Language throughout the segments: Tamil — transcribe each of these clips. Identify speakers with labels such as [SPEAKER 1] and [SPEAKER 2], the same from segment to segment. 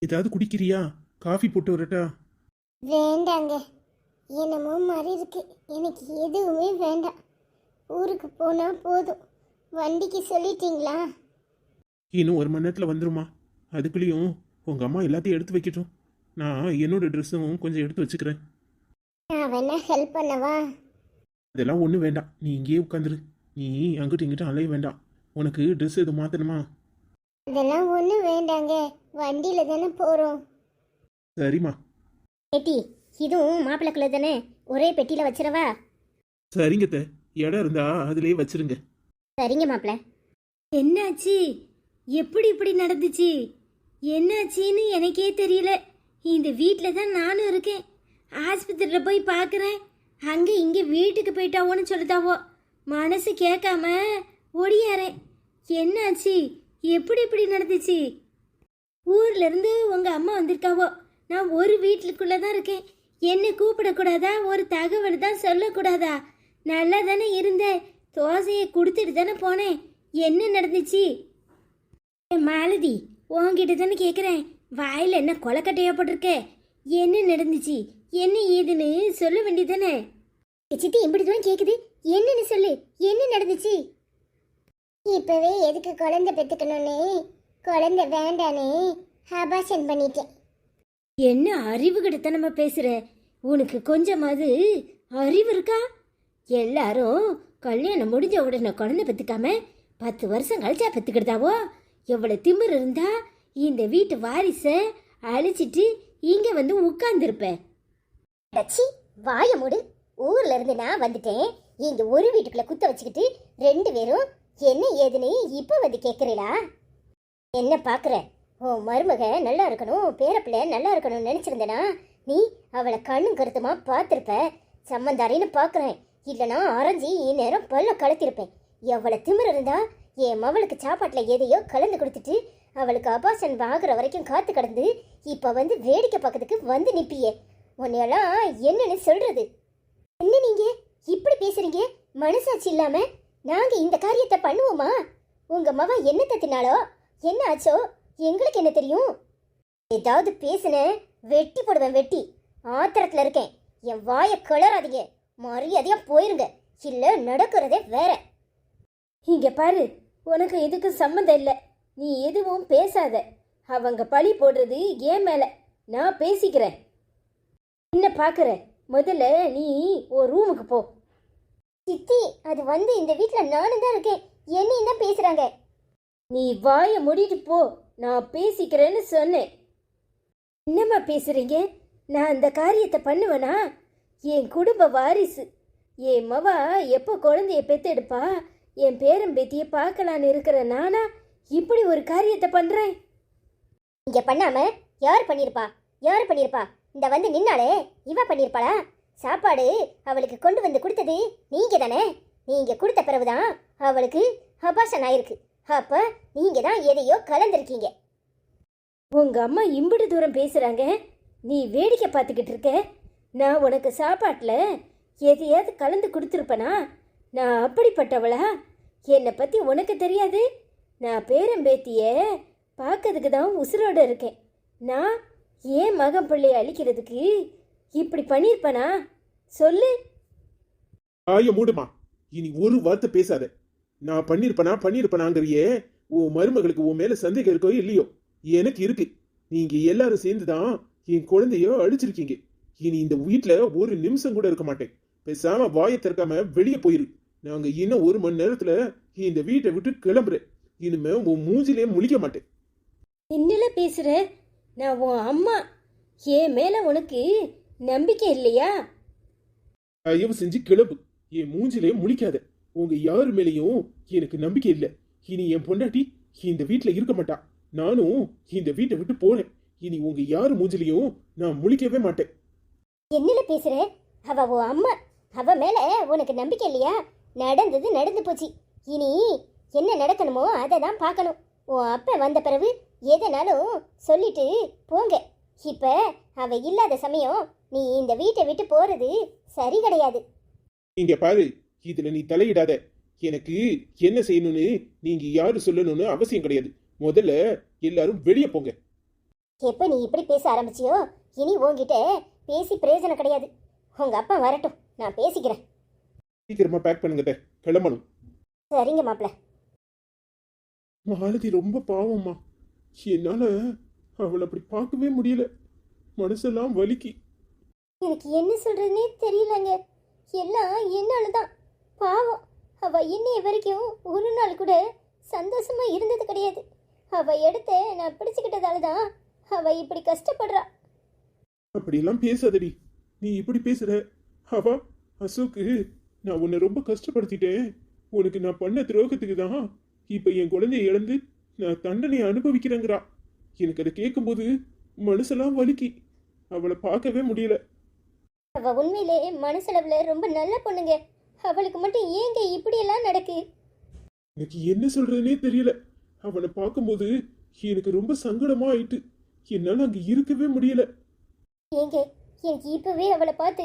[SPEAKER 1] ஏதாவது குடிக்கிறியா? காஃபி போட்டு வரட்டா?
[SPEAKER 2] வேண்டாங்க. என்னமோ மாதிரி இருக்கு. எனக்கு எதுவுமே வேண்டாம். ஊருக்கு போனா போதும். வண்டிக்கு சொல்லிட்டீங்களா?
[SPEAKER 1] இன்னும் 1 மணி நேரத்தில் வந்துருமா. அதுக்குள்ளேயும் உங்கள் அம்மா எல்லாத்தையும் எடுத்து வைக்கட்டும். நான் என்னோட ட்ரெஸ்ஸும் கொஞ்சம் எடுத்து வச்சுக்கிறேன்.
[SPEAKER 2] நான் வேணா ஹெல்ப் பண்ணவா?
[SPEAKER 1] அதெல்லாம் ஒன்றும் வேண்டாம், நீ இங்கேயே உட்காந்துரு. நீ அங்கிட்டும் இங்கிட்டும் அலைய வேண்டாம். உனக்கு ட்ரெஸ் எதுவும் மாற்றணுமா?
[SPEAKER 2] அதெல்லாம் ஒன்றும் வேண்டாங்க. வண்டியில தானே போகிறோம்.
[SPEAKER 1] சரிம்மா.
[SPEAKER 2] பெட்டி இதுவும் மாப்பிள்ளைக்குள்ள தானே, ஒரே பெட்டியில் வச்சிடவா?
[SPEAKER 1] சரிங்க அத்தை. இடம் இருந்தா அதுலேயே வச்சிருங்க.
[SPEAKER 2] சரிங்க மாப்பிள்ள.
[SPEAKER 3] என்னாச்சு? எப்படி இப்படி நடந்துச்சு? என்னாச்சின்னு எனக்கே தெரியல. இந்த வீட்டில் தான் நானும் இருக்கேன். ஆஸ்பத்திரியில் போய் பார்க்குறேன், அங்கே இங்கே வீட்டுக்கு போயிட்டாவோன்னு சொல்லுதாவோ. மனசு கேட்காம ஒடியாரேன். என்னாச்சு? எப்படி இப்படி நடந்துச்சு? ஊர்ல இருந்து உங்கள் அம்மா வந்திருக்காவோ. நான் ஒரு வீட்டுக்குள்ளே தான் இருக்கேன். என்னை கூப்பிடக்கூடாதா? ஒரு தகவல் தான் சொல்லக்கூடாதா? நல்லா தானே இருந்தேன். தோசையை கொடுத்துட்டு தானே போனேன். என்ன நடந்துச்சு? மாலதி, உன்கிட்ட தானே கேட்குறேன். வாயில் என்ன கொலக்கட்டையா போட்டிருக்க? என்ன நடந்துச்சு, என்ன ஏதுன்னு சொல்ல வேண்டியதானே?
[SPEAKER 2] சித்தி இப்படி தூரம் கேட்குது, என்னன்னு சொல்லு. என்ன நடந்துச்சு? இப்பவே எதுக்கு குழந்தை பெற்றுக்கணும்னு, குழந்தை வேண்டானே அபார்ஷன் பண்ணிட்டேன்.
[SPEAKER 3] என்ன அறிவு கிட்ட நம்ம பேசுற? உனக்கு கொஞ்சமாவது அறிவு இருக்கா? எல்லாரும் கல்யாணம் முடிஞ்ச உடனே குழந்தை பெற்றுக்காம 10 வருஷம் கழிச்சா பெற்றுக்கிட்டாவோ. எவ்வளவு திமிர் இருந்தா இந்த வீட்டு வாரிசை அழிச்சிட்டு இங்க வந்து உட்கார்ந்துருப்ப.
[SPEAKER 2] வாய மூடு. ஊர்ல இருந்து நான் வந்துட்டேன். இங்க ஒரு வீட்டுக்குள்ள குத்த வச்சுக்கிட்டு 2 பேரும் என்ன ஏதுன்னு இப்ப வந்து கேக்குறீங்களா? என்ன பாக்குற? உன் மருமக நல்லா இருக்கணும், பேரப்பிள்ளை நல்லா இருக்கணும்னு நினைச்சிருந்தனா நீ அவளை கண்ணும் கருத்துமா பார்த்திருப்ப. சம்மந்தாரின்னு பாக்குறேன், இல்லனா அரைஞ்சி இந்நேரம் பல்ல கலத்திருப்பேன். எவ்வளவு திமிர் இருந்தா என் மவளுக்கு சாப்பாட்டுல எதையோ கலந்து கொடுத்துட்டு அவளுக்கு அபார்ஷன் ஆகுற வரைக்கும் காத்து கடந்து இப்ப வந்து வேடிக்கை பார்க்கறதுக்கு வந்து நிப்பியே. உன்னையெல்லாம் என்னன்னு சொல்றது? என்ன நீங்க இப்படி பேசுறீங்க? மனசாட்சி இல்லாம நாங்க இந்த காரியத்தை பண்ணுவோமா? உங்க மவ என்ன தத்தினாலோ என்ன ஆச்சோ எங்களுக்கு என்ன தெரியும்? ஏதாவது பேசுன வெட்டி போடுவேன், வெட்டி. ஆத்திரத்துல இருக்கேன். என் வாயை கிளறாதீங்க. மரியாதையா போயிருங்க, இல்ல நடக்கிறதே வேற.
[SPEAKER 3] இங்க பாரு, உனக்கு இதுக்கு சம்மந்தம் இல்லை. நீ எதுவும் பேசாத. அவங்க பழி போடுறது ஏன் மேல. நான் பேசிக்கிறேன். என்ன பாக்குற? முதல்ல நீ ஒரு ரூமுக்கு போ.
[SPEAKER 2] சித்தி, அது வந்து இந்த வீட்டுல நானும் தான் இருக்கேன். என்னையும் தான் பேசுறாங்க.
[SPEAKER 3] நீ வாயை மூடிட்டு போ. நான் பேசிக்கிறேன்னு சொன்னேன். என்னம்மா பேசுறீங்க? நான் இந்த காரியத்தை பண்ணுவேனா? என் குடும்ப வாரிசு என் மவா எப்போ குழந்தைய பெத்தெடுப்பா, என் பேரன் பேத்தியை பார்க்கலான்னு இருக்கிற நானா இப்படி ஒரு காரியத்தை பண்றேன்?
[SPEAKER 2] இங்க பண்ணாம யார் பண்ணிருப்பா? யார் பண்ணிருப்பா? இந்த வந்து நின்னாலே இவ பண்ணிருப்பாளா? சாப்பாடு அவளுக்கு கொண்டு வந்து கொடுத்தது நீங்க தானே. நீங்க கொடுத்த பிறகுதான் அவளுக்கு அபார்ஷன் ஆயிருக்கு. அப்ப நீங்க தான் எதையோ கலந்துருக்கீங்க.
[SPEAKER 3] உங்க அம்மா இம்பிடு தூரம் பேசுறாங்க, நீ வேடிக்கை பார்த்துக்கிட்டு இருக்க. நான் உனக்கு சாப்பாட்டில் எதையாவது கலந்து கொடுத்துருப்பனா? நான் அப்படிப்பட்டவளா? என்னை பற்றி உனக்கு தெரியாது? நான் பேரம்பேத்திய பார்க்கறதுக்கு தான் உசுரோடு இருக்கேன். நான் ஏன் மகன் பிள்ளையை அழிக்கிறதுக்கு இப்படி பண்ணியிருப்பனா? சொல்லு.
[SPEAKER 1] ஆய மூடுமா. இனி ஒரு வார்த்தை பேசாத. நான் பண்ணிருப்பனாங்கிறியே. உன் மருமகளுக்கு உன் மேல சந்தேகம் இருக்கோ இல்லையோ, எனக்கு இருக்கு. நீங்க எல்லாரும் சேர்ந்துதான் என் குழந்தைய அழிச்சிருக்கீங்க. இனி இந்த வீட்டுல ஒரு நிமிஷம் கூட இருக்க மாட்டேன். பேசாம வாயை திறக்காம வெளியே போயிரு. நாங்க இன்னும் 1 மணி நேரத்துல இந்த வீட்டை விட்டு கிளம்புறேன். இனிமே உன் மூஞ்சிலே முழிக்க மாட்டேன்.
[SPEAKER 3] என்னல பேசுற? நான் உன் அம்மா. என் மேல உனக்கு நம்பிக்கை இல்லையா?
[SPEAKER 1] தயவு செஞ்சு கிளம்பு. என் மூஞ்சிலே முழிக்காத. உங்க யாரு மேலேயும் எனக்கு நம்பிக்கை இல்லை. இனி என் பொண்டாட்டி இந்த வீட்டுல இருக்க மாட்டா. நானும் இந்த வீட்டை விட்டு போறேன். இனி உங்க யாரு மூஞ்சிலையும் நான் முழிக்கவே மாட்டேன்.
[SPEAKER 2] என்னல பேசுற? அவ உன் அம்மா. அவ மேல உனக்கு நம்பிக்கை இல்லையா? நடந்தது நடந்து போச்சு. இனி என்ன நடக்கணுமோ அதை தான் பார்க்கணும். உன் அப்ப வந்த பிறகு எதனாலும் சொல்லிட்டு போங்க. இப்ப அவ இல்லாத சமயம் நீ இந்த வீட்டை விட்டு போறது சரி கிடையாது.
[SPEAKER 1] இங்க பாரு, இதுல நீ தலையிடாத. எனக்கு என்ன செய்யணும்னு நீங்க யாரு சொல்லணும்னு அவசியம் கிடையாது. முதல்ல எல்லாரும் வெளியே போங்க.
[SPEAKER 2] எப்ப நீ இப்படி பேச ஆரம்பிச்சியோ இனி உன்கிட்ட பேசி பிரயோஜனம் கிடையாது. உங்க அப்பா வரட்டும், நான் பேசிக்கிறேன்.
[SPEAKER 1] சீக்கிரமா பேக் பண்ணுங்க, கிளம்பணும்.
[SPEAKER 2] சரிங்க மாப்பிள்ள.
[SPEAKER 1] மாலதி ரொம்ப பாவம்மா. என்னால அவளை அப்படி பார்க்கவே முடியல. மனசெல்லாம் வலிக்கு.
[SPEAKER 2] எனக்கு என்ன சொல்றதுன்னே தெரியலங்க. எல்லாம் என்னாலதான். பாவம், அவ இன்னைய வரைக்கும் ஒரு நாள் கூட சந்தோஷமா இருந்தது கிடையாது. அவ எடுத்த நான் பிடிச்சுக்கிட்டதால தான் அவ இப்படி கஷ்டப்படுறா.
[SPEAKER 1] அப்படியெல்லாம் பேசாதடி. நீ இப்படி பேசுற. அவ அசோக்கு, நான் உன்னை ரொம்ப கஷ்டப்படுத்திட்டேன். உனக்கு நான் பண்ண துரோகத்துக்கு தான் இப்ப என் குழந்தைய இழந்து நான் தண்டனையை அனுபவிக்கிறேங்கிறா. எனக்கு அதை கேட்கும்போது மனசெல்லாம் வலிக்கு. அவளை பார்க்கவே முடியல.
[SPEAKER 2] அவ உண்மையிலே மனசளவுல ரொம்ப நல்ல பொண்ணுங்க. அவளுக்கு மட்டும் ஏங்க இப்படியெல்லாம் நடக்கு?
[SPEAKER 1] எனக்கு என்ன சொல்றதுனே தெரியல. அவனை பார்க்கும்போது எனக்கு ரொம்ப சங்கடமா ஆயிட்டு. என்னால அங்க இருக்கவே முடியல.
[SPEAKER 2] ஏங்க, எனக்கு இப்பவே அவளை பார்த்து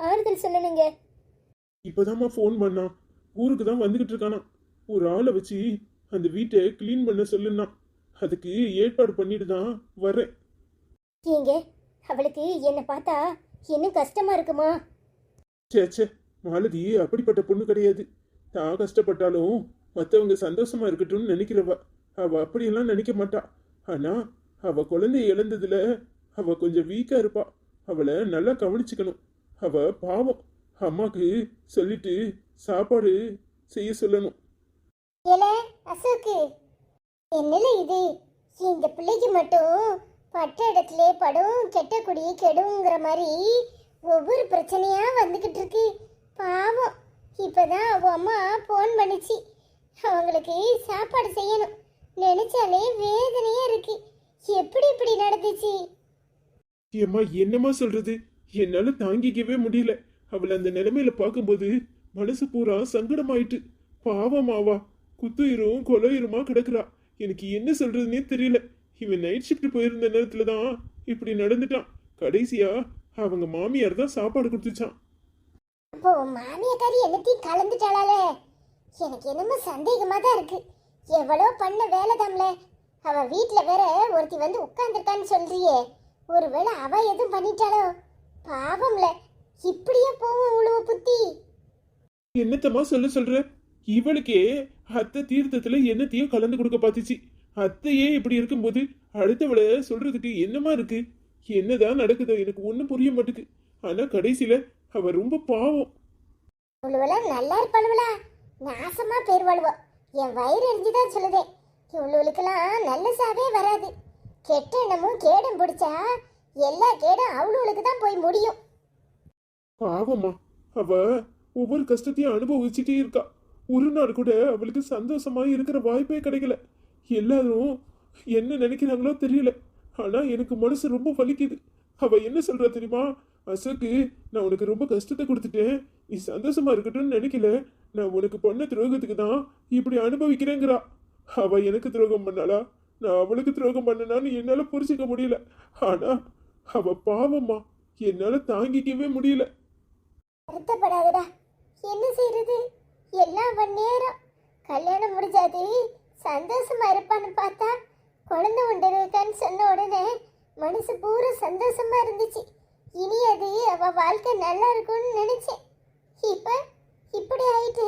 [SPEAKER 2] ஆறுதல் சொல்லணுங்க.
[SPEAKER 1] இப்பதாம்மா ஃபோன் பண்ணான். ஊருக்கு தான் வந்துகிட்டு இருக்கானா. ஒரு ஆளை வச்சு அந்த வீட்டை கிளீன் பண்ண சொல்லுன்னா. அதுக்கு ஏற்பாடு பண்ணிட்டு தான் வரேன்.
[SPEAKER 2] ஏங்க, அவளுக்கு என்னை பார்த்தா இன்னும் கஷ்டமா இருக்குமா?
[SPEAKER 1] சே, மாலதி அப்படிப்பட்ட பொண்ணு கிடையாது. தான் கஷ்டப்பட்டாலும் மற்றவங்க சந்தோஷமா இருக்கட்டும்னு நினைக்கிறவ. அவ அப்படியெல்லாம் நினைக்க மாட்டா. ஆனா அவ குழந்தைய இழந்ததுல அவ கொஞ்சம் வீக்கா இருப்பா. அவளை நல்லா கவனிச்சுக்கணும். அவ பாவம். அம்மாக்கு சொல்லிட்டு சாப்பாடு செய்ய சொல்லணும்.
[SPEAKER 2] ஏல அசோக்கு, என்னல இது? இந்த பிள்ளைக்கு மட்டும் பட்ட இடத்துல படும் கெட்ட குடி கெடுங்கிற மாதிரி ஒவ்வொரு பிரச்சனையா வந்துகிட்டு இருக்கு. பாவம், இப்பதான் அவ அம்மா போன் பண்ணிச்சு. அவங்களுக்கு சாப்பாடு செய்யணும். நினைச்சாலே வேதனையா இருக்கு. எப்படி இப்படி நடந்துச்சு?
[SPEAKER 1] ஏம்மா, என்னம்மா சொல்றது? என்னால தாங்கிக்கவே முடியல. அவளை அந்த நிலைமையில பார்க்கும்போது மனசு பூரா சங்கடமாயிட்டு. பாவமாவா, குத்துயிரும் கொலையுருமா கிடக்குறா. எனக்கு என்ன சொல்றதுன்னே தெரியல. இவன் நைட் ஷிஃப்ட் போயிருந்த நேரத்துல தான் இப்படி நடந்துட்டான். கடைசியா அவங்க மாமியார் தான் சாப்பாடு கொடுத்துச்சான்.
[SPEAKER 2] அப்போ மாமியாக்காரி என்னத்தையும் கலந்துட்டாளே. எனக்கு என்னமோ சந்தேகமா தான் இருக்கு. எவ்வளோ பண்ண வேலை தாம்ல. அவ வீட்டுல வேற ஒருத்தி வந்து உட்கார்ந்துருக்கான்னு சொல்றியே, ஒருவேளை அவ எதுவும் பண்ணிட்டாளோ? பாவம்ல, இப்படியே போவும் உழுவ புத்தி.
[SPEAKER 1] என்னத்தம்மா சொல்ற? இவளுக்கே அத்தை தீர்த்தத்துல என்னத்தையும் கலந்து கொடுக்க பார்த்துச்சு. அத்தையே இப்படி இருக்கும்போது அடுத்தவளை சொல்றதுக்கு என்னமா இருக்கு? என்னதான் நடக்குதோ எனக்கு ஒன்றும் புரிய மாட்டுக்கு. ஆனா கடைசியில அவ ரொம்ப பாவம்.
[SPEAKER 2] இவ்வளவுலாம் நல்லா இருப்பாளுவலா? நாசமா போயிருவாளுவோ. என் வயிறு எரிஞ்சுதான் சொல்லுதேன். இவ்வளவுக்கெல்லாம் நல்ல சாவே வராது. கெட்ட எண்ணமும் கேடும் பிடிச்சா எல்லா கேடும் அவளுக்கு தான் போய் முடியும்.
[SPEAKER 1] பாவம்மா, அவ ஒவ்வொரு கஷ்டத்தையும் அனுபவிச்சுட்டே இருக்கா. ஒரு நாள் கூட அவளுக்கு சந்தோஷமா இருக்கிற வாய்ப்பே கிடைக்கல. எல்லாரும் என்ன நினைக்கிறாங்களோ தெரியல. ஆனா எனக்கு மனசு ரொம்ப வலிக்குது. அவ என்ன சொல்றா தெரியுமா? அசோக்கு, நான் உனக்கு ரொம்ப கஷ்டத்தை கொடுத்துட்டேன். நீ சந்தோஷமா இருக்கட்டும்னு நினைக்கல. நான் உனக்கு பண்ண துரோகத்துக்கு தான் இப்படி அனுபவிக்கிறேங்கிறா. அவ எனக்கு துரோகம் பண்ணாளா, நான் அவளுக்கு துரோகம் பண்ணனான்னு என்னால புரிஞ்சுக்க முடியல. ஆனா அவ பாவம்மா, என்னால தாங்கிக்கவே முடியல.
[SPEAKER 2] வருத்தப்படாதடா, என்ன செய்யறது? எல்லாம் அவன் நேரம். கல்யாணம் முடிஞ்சாது சந்தோஷமா இருப்பான்னு பார்த்தா குழந்தை ஒன்று இருக்கான்னு சொன்ன உடனே மனசு பூரா சந்தோஷமா இருந்துச்சு. இனி அது அவ வாழ்க்கை நல்லா இருக்கும்னு நினைச்சேன். இப்ப இப்படி ஆயிட்டு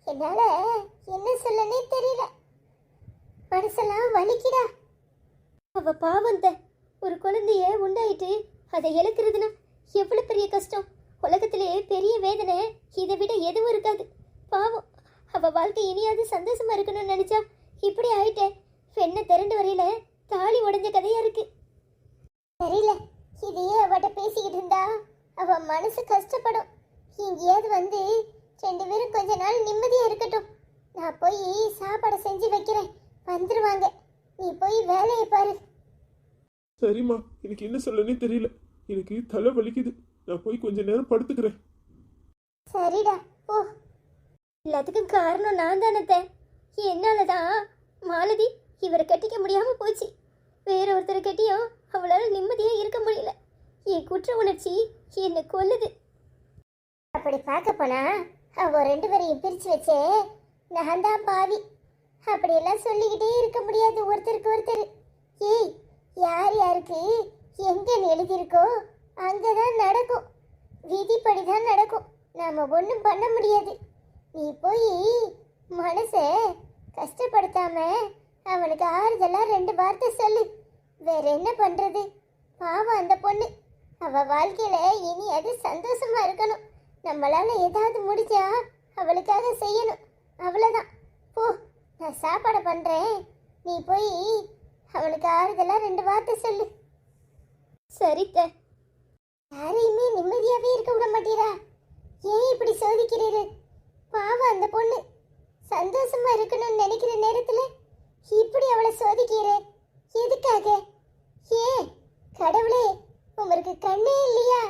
[SPEAKER 2] என்னால என்ன சொல்லனே தெரியல. மனசெல்லாம் வலிக்குடா. அவ பாவந்த ஒரு குழந்தைய உண்டாயிட்டு அதை இழக்கிறதுனா எவ்வளவு பெரிய கஷ்டம். உலகத்திலேயே பெரிய வேதனை இதை விட எதுவும் இருக்காது. பாவம், அவ வாழ்க்கை இனியாவது சந்தோஷமா இருக்கணும்னு நினைச்சா இப்படி ஆயிட்டே. பெண்ணை திரண்டு வரையில தாலி உடைஞ்ச கதையா இருக்கு. தெரியல, இதையே அவட்ட பேசிக்கிட்டு இருந்தா அவ மனசு கஷ்டப்படும். எங்கேயாவது வந்து ரெண்டு பேரும் கொஞ்ச நாள் நிம்மதியா இருக்கட்டும். நான் போய் சாப்பாடு செஞ்சு வைக்கிறேன், வந்துருவாங்க. நீ போய் வேலையை பாரு.
[SPEAKER 1] சரிம்மா, எனக்கு என்ன சொல்லனே தெரியல. எனக்கு தலை வலிக்குது. நான் போய் கொஞ்ச நேரம் படுத்துக்கிறேன்.
[SPEAKER 2] சரிடா, ஓ. எல்லாத்துக்கும் காரணம் நான் தானே. என்னாலதான் மாலதி இவரை கட்டிக்க முடியாம போச்சு. வேற ஒருத்தரை கட்டியும் அவளால நிம்மதியா இருக்க முடியல. என் குற்ற உணர்ச்சி என்னை கொல்லுது. அப்படி பார்க்க போனா அவ ரெண்டு பேரையும் பிரிச்சு வச்சே நான் தான் பாவி. அப்படியெல்லாம் சொல்லிக்கிட்டே இருக்க முடியாது ஒருத்தருக்கு ஒருத்தர். ஏய், யார் யாருக்கு எங்கன்னு எழுதியிருக்கோ அங்கதான் நடக்கும். விதிப்படி தான் நடக்கும். நாம ஒன்றும் பண்ண முடியாது. நீ போய் மனசை கஷ்டப்படுத்தாம அவனுக்கு ஆறுதலா 2 வார்த்தை சொல்லு. வேற என்ன பண்றது? பாவம் அந்த பொண்ணு. அவ வாழ்க்கையில இனி அது சந்தோஷமா இருக்கணும். நம்மளால ஏதாவது முடிஞ்சா அவளுக்காக செய்யணும். அவ்வளவுதான். போ, நான் சாப்பாடு பண்றேன். நீ போய் அவனுக்கு ஆறுதலா 2 வார்த்தை சொல்லு. சரித்த. யாரையுமே நிம்மதியாவே இருக்க விட மாட்டீரா? ஏன் இப்படி சோதிக்கிறீரு? பாவம் அந்த பொண்ணு சந்தோஷமா இருக்கணும்னு நினைக்கிற நேரத்துல இப்படி அவளை சோதிக்கிறே. எதுக்காக? ஏன் கடவுளே, உங்களுக்கு கண்ணே இல்லையா?